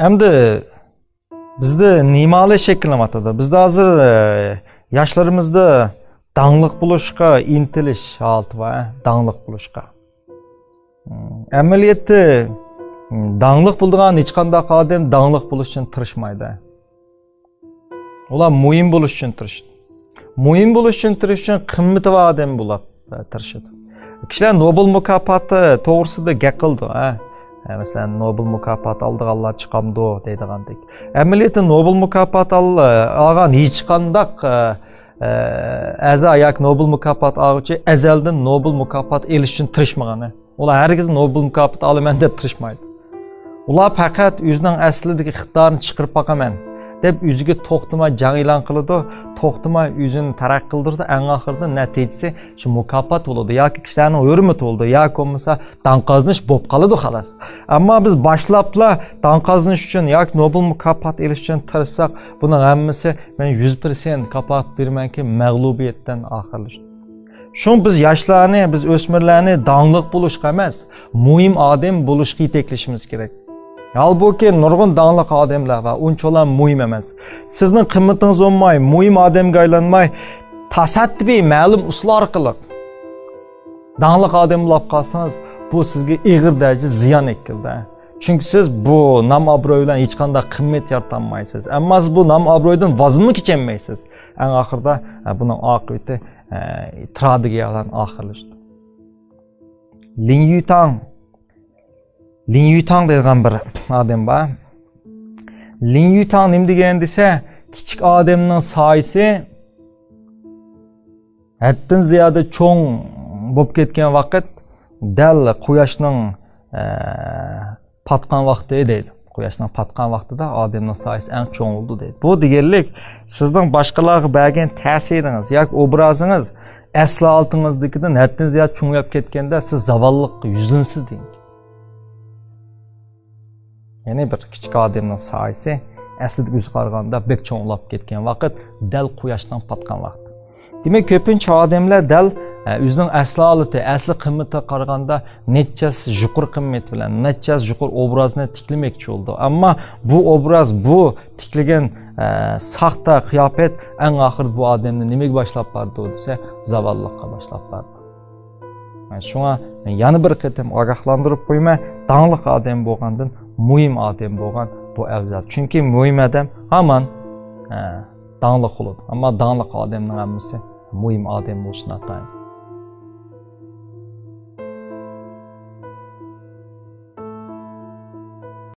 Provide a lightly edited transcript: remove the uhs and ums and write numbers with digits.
Endi bizde nimali şekillenmoqda. Bizde hozir yoshlarimizda dаңлык bo'lishga intilish holati bor, dаңлык bo'lishga. Amaliyotda dаңлык bo'lgan hech qanday odam dаңлык bo'lish uchun tirishmaydi. Ular muhim bo'lish uchun tirishadi. Muhim bo'lish uchun tirish uchun qimmati bor odam bo'lib tirishadi. Kishilar Nobel mukofoti to'g'risida gap qildi, Mesela Nobel mukofoti oldiganlar chiqamdi deydigandek. Amaliyotda Nobel mukofoti olgan hech qanday a'zo yoki Nobel mukofoti oluvchi azaldan Nobel mukofoti olish uchun tirishmagan. Ular hargiz Nobel mukofoti olaman deb tirishmaydi. Ular faqat o'zining aslidagi iqtidorini chiqarib boqaman deb o'ziga to'xtamay jang e'lon qiladi, to'xtamay o'zini taraq qildirdi, eng oxirida natijasi shu mukofot bo'ladi yoki kishilarning hurmati bo'ldi yoki bo'lmasa danqaznish bo'lib qoladi xolos. Ammo biz boshlabla danqaznish uchun yoki Nobel mukofot olish uchun tirishsak, buning hammasi men 100% kafolat bermanki mag'lubiyatdan oxirlashdi. Shun biz yoshlarni, biz o'smirlarni dаңлык bo'lishga emas, muhim odam bo'lishga yetaklashimiz kerak. Halbuki nurg'un dаңлык odamlar va unchalar muhim emas. Sizning qimmatingiz bo'lmay, muhim odamga aylanmay, tasaddibiy ma'lum usul orqali dаңлык odam bo'lib qolsangiz, bu sizga og'ir darajada ziyon etkildi. Chunki siz bu nam obro' bilan hech qanday qimmat yarata olmaysiz. Ammo siz bu nam obro'dan vazmi kechmaysiz. Eng oxirida buning oqibati tragediyadan oxirlashdi. Lin Yutang degan bir odam bor. Lin Yutang nima degan desa, kichik odamning soyasi haddan ziyoda cho'ng bo'lib ketgan vaqt dal quyoshning patgan vaqti deydi. Quyoshning patgan vaqtida odamning soyasi eng cho'ng bo'ldi deydi. Bu deganlik sizning boshqalarga bergan ta'siringiz yoki obrazingiz asli oltingizdagidan haddan ziyoda cho'ngib ketganda siz zavollikqa yuzlansiz deydi. Yani bir kichik odamning soyasi aslida o'zi qaraganda bek cho'nglab ketgan vaqt dal quyoshdan patgan vaqt. Demak, ko'pincha odamlar dal o'zining asli holati, asli qimmatiga qaraganda nechasi yuqori qimmat bilan, nechasi yuqori obrazni tiklamoqchi bo'ldi. Ammo bu obraz, bu tiklagan saxta qiyofat eng oxir bu odamni nimaga boshlab bordi desa, zavollikqa boshlab bordi. Shunga yana bir qatam ogohlantirib qo'yma, dаңлык odam bo'lgandan muhim odam bo'lgan bu afzal. Chunki muhim odam hamon dаңлык bo'ladi. Ammo dаңлык odamning hammasi muhim odam bo'lishini ataydi.